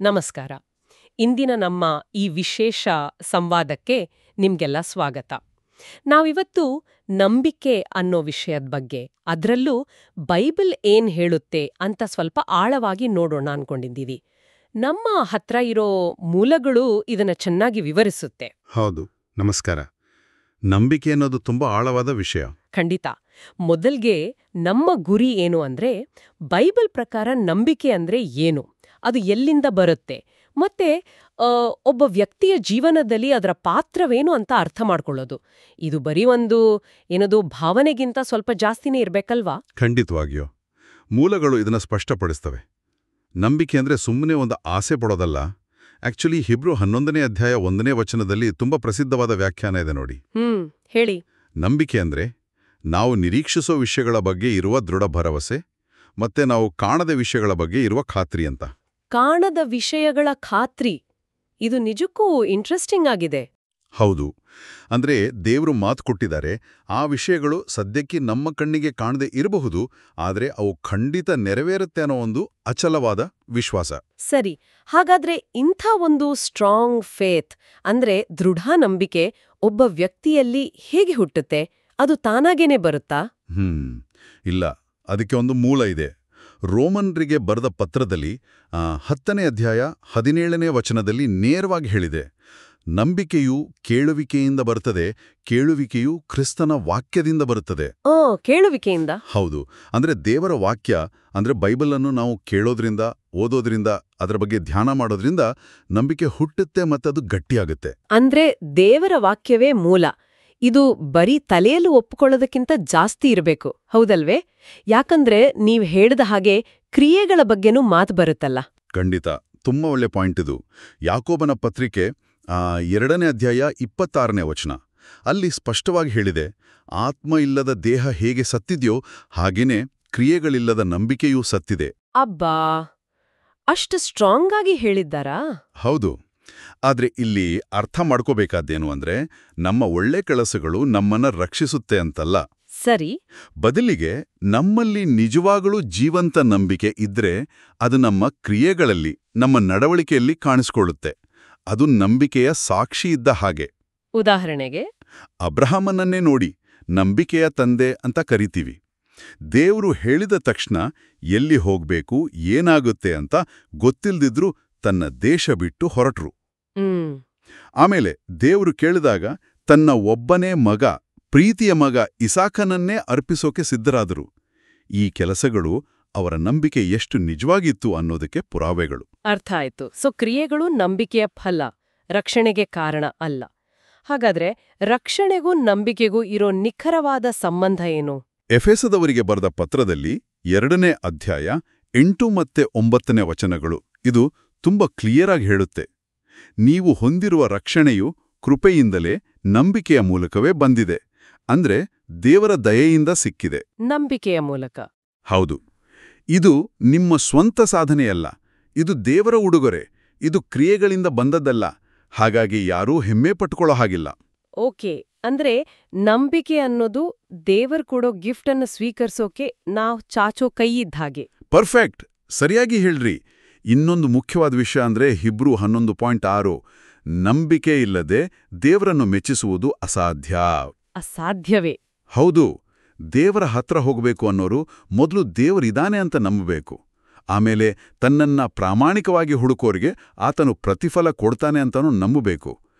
ನಮಸ್ಕಾರ. ಇಂದಿನ ನಮ್ಮ ಈ ವಿಶೇಷ ಸಂವಾದಕ್ಕೆ ನಿಮ್ಗೆಲ್ಲ ಸ್ವಾಗತ. ನಾವಿವತ್ತು ನಂಬಿಕೆ ಅನ್ನೋ ವಿಷಯದ ಬಗ್ಗೆ, ಅದರಲ್ಲೂ ಬೈಬಲ್ ಏನ್ ಹೇಳುತ್ತೆ ಅಂತ ಸ್ವಲ್ಪ ಆಳವಾಗಿ ನೋಡೋಣ ಅನ್ಕೊಂಡಿದ್ದೀವಿ. ನಮ್ಮ ಹತ್ರ ಇರೋ ಮೂಲಗಳು ಇದನ್ನ ಚೆನ್ನಾಗಿ ವಿವರಿಸುತ್ತೆ. ಹೌದು, ನಮಸ್ಕಾರ. ನಂಬಿಕೆ ಅನ್ನೋದು ತುಂಬಾ ಆಳವಾದ ವಿಷಯ. ಖಂಡಿತ. ಮೊದಲ್ಗೆ ನಮ್ಮ ಗುರಿ ಏನು ಅಂದ್ರೆ, ಬೈಬಲ್ ಪ್ರಕಾರ ನಂಬಿಕೆ ಅಂದ್ರೆ ಏನು, ಅದು ಎಲ್ಲಿಂದ ಬರುತ್ತೆ, ಮತ್ತೆ ಒಬ್ಬ ವ್ಯಕ್ತಿಯ ಜೀವನದಲ್ಲಿ ಅದರ ಪಾತ್ರವೇನು ಅಂತ ಅರ್ಥ ಮಾಡ್ಕೊಳ್ಳೋದು. ಇದು ಬರೀ ಒಂದು ಏನದು ಭಾವನೆಗಿಂತ ಸ್ವಲ್ಪ ಜಾಸ್ತಿನೇ ಇರ್ಬೇಕಲ್ವಾ? ಖಂಡಿತವಾಗಿಯೋ. ಮೂಲಗಳು ಇದನ್ನ ಸ್ಪಷ್ಟಪಡಿಸ್ತವೆ. ನಂಬಿಕೆ ಅಂದ್ರೆ ಸುಮ್ಮನೆ ಒಂದು ಆಸೆ ಪಡೋದಲ್ಲ. ಆಕ್ಚುಲಿ ಹಿಬ್ರು 11ನೇ ಅಧ್ಯಾಯ 1ನೇ ವಚನದಲ್ಲಿ ತುಂಬಾ ಪ್ರಸಿದ್ಧವಾದ ವ್ಯಾಖ್ಯಾನ ಇದೆ ನೋಡಿ. ಹೇಳಿ. ನಂಬಿಕೆ ಅಂದ್ರೆ ನಾವು ನಿರೀಕ್ಷಿಸೋ ವಿಷಯಗಳ ಬಗ್ಗೆ ಇರುವ ದೃಢ ಭರವಸೆ, ಮತ್ತೆ ನಾವು ಕಾಣದ ವಿಷಯಗಳ ಬಗ್ಗೆ ಇರುವ ಖಾತ್ರಿ ಅಂತ. ಕಾಣದ ವಿಷಯಗಳ ಖಾತ್ರಿ, ಇದು ನಿಜಕ್ಕೂ ಇಂಟ್ರೆಸ್ಟಿಂಗ್ ಆಗಿದೆ. ಹೌದು. ಅಂದ್ರೆ ದೇವರು ಮಾತು ಕೊಟ್ಟಿದ್ದಾರೆ, ಆ ವಿಷಯಗಳು ಸದ್ಯಕ್ಕೆ ನಮ್ಮ ಕಣ್ಣಿಗೆ ಕಾಣದೇ ಇರಬಹುದು, ಆದರೆ ಅವು ಖಂಡಿತ ನೆರವೇರುತ್ತೆ ಅನ್ನೋ ಒಂದು ಅಚಲವಾದ ವಿಶ್ವಾಸ. ಸರಿ, ಹಾಗಾದ್ರೆ ಇಂಥ ಒಂದು ಸ್ಟ್ರಾಂಗ್ ಫೇತ್ ಅಂದ್ರೆ ದೃಢ ನಂಬಿಕೆ ಒಬ್ಬ ವ್ಯಕ್ತಿಯಲ್ಲಿ ಹೇಗೆ ಹುಟ್ಟುತ್ತೆ? ಅದು ತಾನಾಗೇನೆ ಬರುತ್ತಾ? ಇಲ್ಲ, ಅದಕ್ಕೆ ಒಂದು ಮೂಲ ಇದೆ. ರೋಮನ್ರಿಗೆ ಬರೆದ ಪತ್ರದಲ್ಲಿ 10ನೇ ಅಧ್ಯಾಯ 17ನೇ ವಚನದಲ್ಲಿ ನೇರವಾಗಿ ಹೇಳಿದೆ, ನಂಬಿಕೆಯು ಕೇಳುವಿಕೆಯಿಂದ ಬರುತ್ತದೆ, ಕೇಳುವಿಕೆಯು ಕ್ರಿಸ್ತನ ವಾಕ್ಯದಿಂದ ಬರುತ್ತದೆ. ಕೇಳುವಿಕೆಯಿಂದ? ಹೌದು. ಅಂದ್ರೆ ದೇವರ ವಾಕ್ಯ ಅಂದ್ರೆ ಬೈಬಲ್ ಅನ್ನು ನಾವು ಕೇಳೋದ್ರಿಂದ, ಓದೋದ್ರಿಂದ, ಅದರ ಬಗ್ಗೆ ಧ್ಯಾನ ಮಾಡೋದ್ರಿಂದ ನಂಬಿಕೆ ಹುಟ್ಟುತ್ತೆ ಮತ್ತದು ಗಟ್ಟಿಯಾಗುತ್ತೆ. ಅಂದ್ರೆ ದೇವರ ವಾಕ್ಯವೇ ಮೂಲ. ಇದು ಬರೀ ತಲೆಯಲ್ಲೂ ಒಪ್ಪಿಕೊಳ್ಳೋದಕ್ಕಿಂತ ಜಾಸ್ತಿ ಇರಬೇಕು, ಹೌದಲ್ವೇ? ಯಾಕಂದ್ರೆ ನೀವ್ ಹೇಳಿದ ಹಾಗೆ ಕ್ರಿಯೆಗಳ ಬಗ್ಗೆನೂ ಮಾತು ಬರುತ್ತಲ್ಲ. ಖಂಡಿತ. ತುಂಬಾ ಒಳ್ಳೆ ಪಾಯಿಂಟ್ ಇದು. ಯಾಕೋಬನ ಪತ್ರಿಕೆ 2ನೇ ಅಧ್ಯಾಯ 26ನೇ ವಚನ ಅಲ್ಲಿ ಸ್ಪಷ್ಟವಾಗಿ ಹೇಳಿದೆ, ಆತ್ಮ ಇಲ್ಲದ ದೇಹ ಹೇಗೆ ಸತ್ತಿದ್ಯೋ ಹಾಗೇನೆ ಕ್ರಿಯೆಗಳಿಲ್ಲದ ನಂಬಿಕೆಯೂ ಸತ್ತಿದೆ. ಅಬ್ಬಾ, ಅಷ್ಟು ಸ್ಟ್ರಾಂಗ್ ಆಗಿ ಹೇಳಿದ್ದಾರಾ? ಹೌದು. ಆದ್ರೆ ಇಲ್ಲಿ ಅರ್ಥ ಮಾಡ್ಕೋಬೇಕಾದ್ದೇನು ಅಂದ್ರೆ, ನಮ್ಮ ಒಳ್ಳೆ ಕೆಲಸಗಳು ನಮ್ಮನ್ನ ರಕ್ಷಿಸುತ್ತೆ ಅಂತಲ್ಲ. ಸರಿ. ಬದಲಿಗೆ ನಮ್ಮಲ್ಲಿ ನಿಜವಾಗಲೂ ಜೀವಂತ ನಂಬಿಕೆ ಇದ್ರೆ ಅದು ನಮ್ಮ ಕ್ರಿಯೆಗಳಲ್ಲಿ, ನಮ್ಮ ನಡವಳಿಕೆಯಲ್ಲಿ ಕಾಣಿಸ್ಕೊಳ್ಳುತ್ತೆ. ಅದು ನಂಬಿಕೆಯ ಸಾಕ್ಷಿ ಇದ್ದ ಹಾಗೆ. ಉದಾಹರಣೆಗೆ ಅಬ್ರಹಾಮನನ್ನೇ ನೋಡಿ, ನಂಬಿಕೆಯ ತಂದೆ ಅಂತ ಕರಿತೀವಿ. ದೇವರು ಹೇಳಿದ ತಕ್ಷಣ ಎಲ್ಲಿ ಹೋಗ್ಬೇಕು, ಏನಾಗುತ್ತೆ ಅಂತ ಗೊತ್ತಿಲ್ದಿದ್ರೂ ತನ್ನ ದೇಶ ಬಿಟ್ಟು ಹೊರಟ್ರು. ಆಮೇಲೆ ದೇವರು ಕೇಳಿದಾಗ ತನ್ನ ಒಬ್ಬನೇ ಮಗ, ಪ್ರೀತಿಯ ಮಗ ಇಸಾಕನನ್ನೇ ಅರ್ಪಿಸೋಕೆ ಸಿದ್ಧರಾದರು. ಈ ಕೆಲಸಗಳು ಅವರ ನಂಬಿಕೆ ಎಷ್ಟು ನಿಜವಾಗಿತ್ತು ಅನ್ನೋದಕ್ಕೆ ಪುರಾವೆಗಳು. ಅರ್ಥ ಆಯ್ತು. ಸೊ ಕ್ರಿಯೆಗಳು ನಂಬಿಕೆಯ ಫಲ, ರಕ್ಷಣೆಗೆ ಕಾರಣ ಅಲ್ಲ. ಹಾಗಾದ್ರೆ ರಕ್ಷಣೆಗೂ ನಂಬಿಕೆಗೂ ಇರೋ ನಿಖರವಾದ ಸಂಬಂಧ ಏನು? ಎಫೆಸದವರಿಗೆ ಬರೆದ ಪತ್ರದಲ್ಲಿ 2ನೇ ಅಧ್ಯಾಯ 8 ಮತ್ತೆ 9ನೇ ವಚನಗಳು ಇದು ತುಂಬಾ ಕ್ಲಿಯರ್ ಆಗಿ ಹೇಳುತ್ತೆ. ನೀವು ಹೊಂದಿರುವ ರಕ್ಷಣೆಯು ಕೃಪೆಯಿಂದಲೇ ನಂಬಿಕೆಯ ಮೂಲಕವೇ ಬಂದಿದೆ. ಅಂದ್ರೆ ದೇವರ ದಯೆಯಿಂದ ಸಿಕ್ಕಿದೆ. ನಂಬಿಕೆಯ ಮೂಲಕ? ಹೌದು. ಇದು ನಿಮ್ಮ ಸ್ವಂತ ಸಾಧನೆಯಲ್ಲ, ಇದು ದೇವರ ಉಡುಗೊರೆ. ಇದು ಕ್ರಿಯೆಗಳಿಂದ ಬಂದದ್ದಲ್ಲ. ಹಾಗಾಗಿ ಯಾರೂ ಹೆಮ್ಮೆ ಪಟ್ಕೊಳ್ಳೋ ಹಾಗಿಲ್ಲ. ಓಕೆ, ಅಂದ್ರೆ ನಂಬಿಕೆ ಅನ್ನೋದು ದೇವರ್ ಕೊಡೋ ಗಿಫ್ಟ್ ಅನ್ನು ಸ್ವೀಕರಿಸೋಕೆ ನಾವು ಚಾಚೋ ಕೈ ಇದ್ದ ಹಾಗೆ. ಪರ್ಫೆಕ್ಟ್, ಸರಿಯಾಗಿ ಹೇಳ್ರಿ. ಇನ್ನೊಂದು ಮುಖ್ಯವಾದ ವಿಷಯ ಅಂದ್ರೆ ಹಿಬ್ರು 11.6, ನಂಬಿಕೆ ಇಲ್ಲದೆ ದೇವರನ್ನು ಮೆಚ್ಚಿಸುವುದು ಅಸಾಧ್ಯ. ಅಸಾಧ್ಯವೇ? ಹೌದು. ದೇವರ ಹತ್ರ ಹೋಗಬೇಕು ಅನ್ನೋರು ಮೊದಲು ದೇವರಿದಾನೆ ಅಂತ ನಂಬಬೇಕು. ಆಮೇಲೆ ತನ್ನನ್ನ ಪ್ರಾಮಾಣಿಕವಾಗಿ ಹುಡುಕೋರಿಗೆ ಆತನು ಪ್ರತಿಫಲ ಕೊಡ್ತಾನೆ ಅಂತಾನೂ ನಂಬಬೇಕು.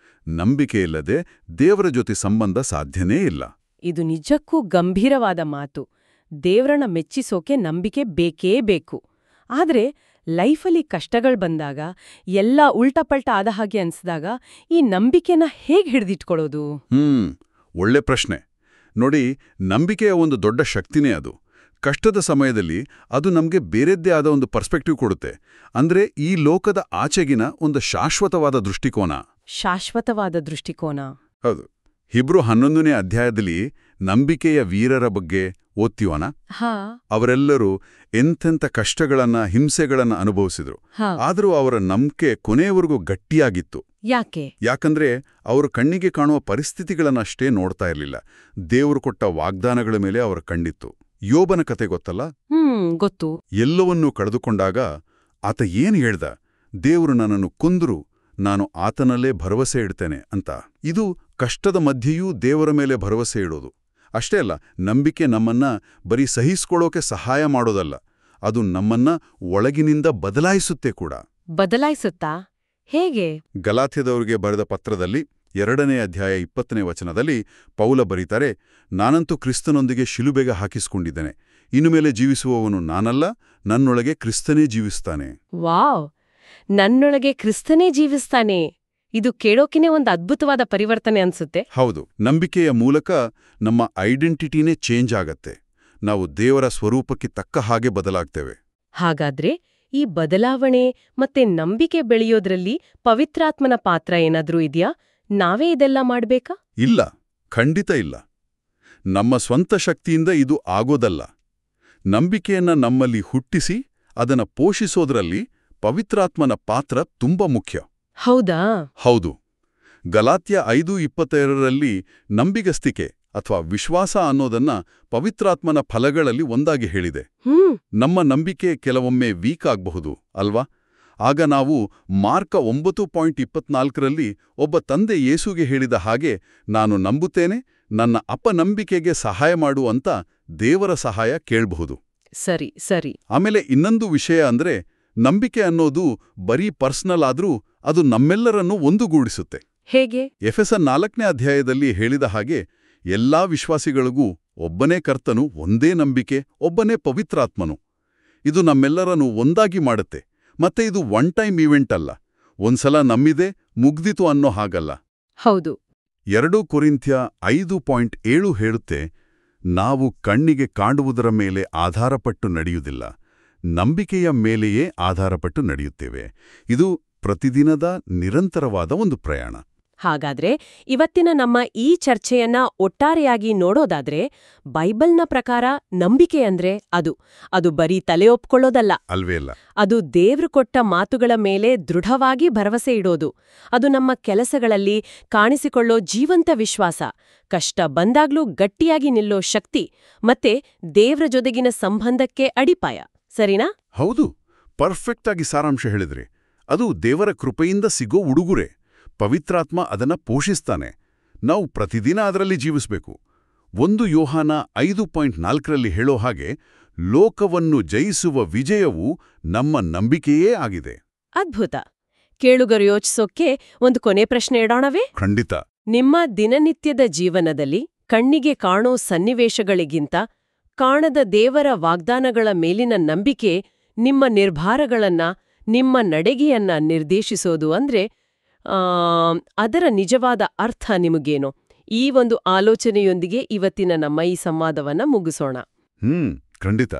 ನಂಬಿಕೆ ಇಲ್ಲದೆ ದೇವರ ಜೊತೆ ಸಂಬಂಧ ಸಾಧ್ಯನೇ ಇಲ್ಲ. ಇದು ನಿಜಕ್ಕೂ ಗಂಭೀರವಾದ ಮಾತು. ದೇವರನ್ನ ಮೆಚ್ಚಿಸೋಕೆ ನಂಬಿಕೆ ಬೇಕೇ ಬೇಕು. ಆದ್ರೆ ಲೈಫಲ್ಲಿ ಕಷ್ಟಗಳು ಬಂದಾಗ, ಎಲ್ಲ ಉಲ್ಟಪಲ್ಟ ಆದ ಹಾಗೆ ಅನ್ಸಿದಾಗ ಈ ನಂಬಿಕೆನ ಹೇಗೆ ಹಿಡಿದಿಟ್ಕೊಳ್ಳೋದು? ಒಳ್ಳೆ ಪ್ರಶ್ನೆ. ನೋಡಿ, ನಂಬಿಕೆಯ ಒಂದು ದೊಡ್ಡ ಶಕ್ತಿನೇ ಅದು. ಕಷ್ಟದ ಸಮಯದಲ್ಲಿ ಅದು ನಮ್ಗೆ ಬೇರೆದ್ದೇ ಆದ ಒಂದು ಪರ್ಸ್ಪೆಕ್ಟಿವ್ ಕೊಡುತ್ತೆ. ಅಂದ್ರೆ ಈ ಲೋಕದ ಆಚೆಗಿನ ಒಂದು ಶಾಶ್ವತವಾದ ದೃಷ್ಟಿಕೋನ. ಶಾಶ್ವತವಾದ ದೃಷ್ಟಿಕೋನ? ಹೌದು. ಹಿಬ್ರು 11ನೇ ಅಧ್ಯಾಯದಲ್ಲಿ ನಂಬಿಕೆಯ ವೀರರ ಬಗ್ಗೆ ಓದ್ತೀವನ? ಅವರೆಲ್ಲರೂ ಎಂತೆಂಥ ಕಷ್ಟಗಳನ್ನ, ಹಿಂಸೆಗಳನ್ನ ಅನುಭವಿಸಿದ್ರು. ಆದರೂ ಅವರ ನಂಬಿಕೆ ಕೊನೆಯವರೆಗೂ ಗಟ್ಟಿಯಾಗಿತ್ತು. ಯಾಕೆ? ಯಾಕಂದ್ರೆ ಅವರು ಕಣ್ಣಿಗೆ ಕಾಣುವ ಪರಿಸ್ಥಿತಿಗಳನ್ನಷ್ಟೇ ನೋಡ್ತಾ ಇರಲಿಲ್ಲ. ದೇವರು ಕೊಟ್ಟ ವಾಗ್ದಾನಗಳ ಮೇಲೆ ಅವರ ಕಣ್ಣಿತ್ತು. ಯೋಬನ ಕತೆ ಗೊತ್ತಲ್ಲ? ಗೊತ್ತು. ಎಲ್ಲವನ್ನೂ ಕಳೆದುಕೊಂಡಾಗ ಆತ ಏನ್ ಹೇಳ್ದ? ದೇವರು ನನ್ನನ್ನು ಕೊಂದ್ರು ನಾನು ಆತನಲ್ಲೇ ಭರವಸೆ ಇಡ್ತೇನೆ ಅಂತ. ಇದು ಕಷ್ಟದ ಮಧ್ಯೆಯೂ ದೇವರ ಮೇಲೆ ಭರವಸೆ ಇಡೋದು. ಅಷ್ಟೇ ಅಲ್ಲ, ನಂಬಿಕೆ ನಮ್ಮನ್ನ ಬರೀ ಸಹಿಸ್ಕೊಳ್ಳೋಕೆ ಸಹಾಯ ಮಾಡೋದಲ್ಲ, ಅದು ನಮ್ಮನ್ನ ಒಳಗಿನಿಂದ ಬದಲಾಯಿಸುತ್ತೆ ಕೂಡ. ಬದಲಾಯಿಸುತ್ತಾ? ಹೇಗೆ? ಗಲಾತ್ಯದವರಿಗೆ ಬರೆದ ಪತ್ರದಲ್ಲಿ 2ನೇ ಅಧ್ಯಾಯ 20ನೇ ವಚನದಲ್ಲಿ ಪೌಲ ಬರೀತಾರೆ, ನಾನಂತೂ ಕ್ರಿಸ್ತನೊಂದಿಗೆ ಶಿಲುಬೆಗೆ ಹಾಕಿಸಿಕೊಂಡಿದ್ದೇನೆ. ಇನ್ನು ಮೇಲೆ ಜೀವಿಸುವವನು ನಾನಲ್ಲ, ನನ್ನೊಳಗೆ ಕ್ರಿಸ್ತನೇ ಜೀವಿಸ್ತಾನೆ. ವಾವ್! ನನ್ನೊಳಗೆ ಕ್ರಿಸ್ತನೇ ಜೀವಿಸ್ತಾನೆ. ಇದು ಕೇಳೋಕಿನೇ ಒಂದು ಅದ್ಭುತವಾದ ಪರಿವರ್ತನೆ ಅನ್ಸುತ್ತೆ. ಹೌದು, ನಂಬಿಕೆಯ ಮೂಲಕ ನಮ್ಮ ಐಡೆಂಟಿಟಿನೇ ಚೇಂಜ್ ಆಗತ್ತೆ. ನಾವು ದೇವರ ಸ್ವರೂಪಕ್ಕೆ ತಕ್ಕ ಹಾಗೆ ಬದಲಾಗ್ತೇವೆ. ಹಾಗಾದ್ರೆ ಈ ಬದಲಾವಣೆ ಮತ್ತೆ ನಂಬಿಕೆ ಬೆಳೆಯೋದ್ರಲ್ಲಿ ಪವಿತ್ರಾತ್ಮನ ಪಾತ್ರ ಏನಾದ್ರೂ ಇದೆಯಾ? ನಾವೇ ಇದೆಲ್ಲ ಮಾಡ್ಬೇಕಾ? ಇಲ್ಲ, ಖಂಡಿತ ಇಲ್ಲ. ನಮ್ಮ ಸ್ವಂತ ಶಕ್ತಿಯಿಂದ ಇದು ಆಗೋದಲ್ಲ. ನಂಬಿಕೆಯನ್ನ ನಮ್ಮಲ್ಲಿ ಹುಟ್ಟಿಸಿ ಅದನ್ನ ಪೋಷಿಸೋದ್ರಲ್ಲಿ ಪವಿತ್ರಾತ್ಮನ ಪಾತ್ರ ತುಂಬಾ ಮುಖ್ಯ. ಹೌದಾ? ಹೌದು. ಗಲಾತ್ಯ 5:22ರಲ್ಲಿ ನಂಬಿಗಸ್ತಿಕೆ ಅಥವಾ ವಿಶ್ವಾಸ ಅನ್ನೋದನ್ನ ಪವಿತ್ರಾತ್ಮನ ಫಲಗಳಲ್ಲಿ ಒಂದಾಗಿ ಹೇಳಿದೆ. ನಮ್ಮ ನಂಬಿಕೆ ಕೆಲವೊಮ್ಮೆ ವೀಕ್ ಆಗಬಹುದು ಅಲ್ವಾ? ಆಗ ನಾವು ಮಾರ್ಕ 9:24ರಲ್ಲಿ ಒಬ್ಬ ತಂದೆ ಯೇಸುಗೆ ಹೇಳಿದ ಹಾಗೆ, ನಾನು ನಂಬುತ್ತೇನೆ, ನನ್ನ ಅಪನಂಬಿಕೆಗೆ ಸಹಾಯ ಮಾಡು ಅಂತ ದೇವರ ಸಹಾಯ ಕೇಳಬಹುದು. ಸರಿ ಸರಿ. ಆಮೇಲೆ ಇನ್ನೊಂದು ವಿಷಯ ಅಂದ್ರೆ, ನಂಬಿಕೆ ಅನ್ನೋದು ಬರೀ ಪರ್ಸನಲ್ ಆದ್ರೂ ಅದು ನಮ್ಮೆಲ್ಲರನ್ನೂ ಒಂದುಗೂಡಿಸುತ್ತೆ. ಹೇಗೆ? ಎಫೆಸ 4ನೇ ಅಧ್ಯಾಯದಲ್ಲಿ ಹೇಳಿದ ಹಾಗೆ, ಎಲ್ಲಾ ವಿಶ್ವಾಸಿಗಳಿಗೂ ಒಬ್ಬನೇ ಕರ್ತನು, ಒಂದೇ ನಂಬಿಕೆ, ಒಬ್ಬನೇ ಪವಿತ್ರಾತ್ಮನು. ಇದು ನಮ್ಮೆಲ್ಲರನ್ನೂ ಒಂದಾಗಿ ಮಾಡುತ್ತೆ. ಮತ್ತೆ ಇದು ಒನ್ ಟೈಮ್ ಈವೆಂಟ್ ಅಲ್ಲ, ಒಂದ್ಸಲ ನಂಬಿದೆ ಮುಗ್ದಿತು ಅನ್ನೋ ಹಾಗಲ್ಲ. ಹೌದು. 2 ಕೊರಿಂಥ್ಯ 5:7 ಹೇಳುತ್ತೆ, ನಾವು ಕಣ್ಣಿಗೆ ಕಾಣುವುದರ ಮೇಲೆ ಆಧಾರಪಟ್ಟು ನಡೆಯುವುದಿಲ್ಲ, ನಂಬಿಕೆಯ ಮೇಲೆಯೇ ಆಧಾರಪಟ್ಟು ನಡೆಯುತ್ತೇವೆ. ಇದು ಪ್ರತಿದಿನದ ನಿರಂತರವಾದ ಒಂದು ಪ್ರಯಾಣ. ಹಾಗಾದ್ರೆ ಇವತ್ತಿನ ನಮ್ಮ ಈ ಚರ್ಚೆಯನ್ನ ಒಟ್ಟಾರೆಯಾಗಿ ನೋಡೋದಾದ್ರೆ, ಬೈಬಲ್ನ ಪ್ರಕಾರ ನಂಬಿಕೆ ಅಂದ್ರೆ ಅದು ಬರೀ ತಲೆ ಒಪ್ಕೊಳ್ಳೋದಲ್ಲ. ಅಲ್ವೇ ಅಲ್ಲ. ಅದು ದೇವ್ರು ಕೊಟ್ಟ ಮಾತುಗಳ ಮೇಲೆ ದೃಢವಾಗಿ ಭರವಸೆ ಇಡೋದು. ಅದು ನಮ್ಮ ಕೆಲಸಗಳಲ್ಲಿ ಕಾಣಿಸಿಕೊಳ್ಳೋ ಜೀವಂತ ವಿಶ್ವಾಸ, ಕಷ್ಟ ಬಂದಾಗ್ಲೂ ಗಟ್ಟಿಯಾಗಿ ನಿಲ್ಲೋ ಶಕ್ತಿ, ಮತ್ತೆ ದೇವ್ರ ಜೊತೆಗಿನ ಸಂಬಂಧಕ್ಕೆ ಅಡಿಪಾಯ. ಸರಿನಾ? ಹೌದು, ಪರ್ಫೆಕ್ಟ್ ಆಗಿ ಸಾರಾಂಶ ಹೇಳಿದ್ರಿ. ಅದು ದೇವರ ಕೃಪೆಯಿಂದ ಸಿಗೋ ಉಡುಗೊರೆ. ಪವಿತ್ರಾತ್ಮ ಅದನ್ನ ಪೋಷಿಸ್ತಾನೆ. ನಾವು ಪ್ರತಿದಿನ ಅದರಲ್ಲಿ ಜೀವಿಸಬೇಕು. 1 ಯೋಹಾನ 5:4ರಲ್ಲಿ ಹೇಳೋ ಹಾಗೆ, ಲೋಕವನ್ನು ಜಯಿಸುವ ವಿಜಯವು ನಮ್ಮ ನಂಬಿಕೆಯೇ ಆಗಿದೆ. ಅದ್ಭುತ. ಕೇಳುಗರು ಯೋಚಿಸೋಕೆ ಒಂದು ಕೊನೆ ಪ್ರಶ್ನೆ ಇಡೋಣವೇ? ಖಂಡಿತ. ನಿಮ್ಮ ದಿನನಿತ್ಯದ ಜೀವನದಲ್ಲಿ ಕಣ್ಣಿಗೆ ಕಾಣೋ ಸನ್ನಿವೇಶಗಳಿಗಿಂತ ಕಾಣದ ದೇವರ ವಾಗ್ದಾನಗಳ ಮೇಲಿನ ನಂಬಿಕೆ ನಿಮ್ಮ ನಿರ್ಧಾರಗಳನ್ನ, ನಿಮ್ಮ ನಡೆಗೆಯನ್ನ ನಿರ್ದೇಶಿಸೋದು ಅಂದ್ರೆ ಅದರ ನಿಜವಾದ ಅರ್ಥ ನಿಮಗೇನೋ? ಈ ಒಂದು ಆಲೋಚನೆಯೊಂದಿಗೆ ಇವತ್ತಿನ ನಮ್ಮ ಈ ಸಂವಾದವನ್ನ ಮುಗಿಸೋಣ. ಖಂಡಿತ.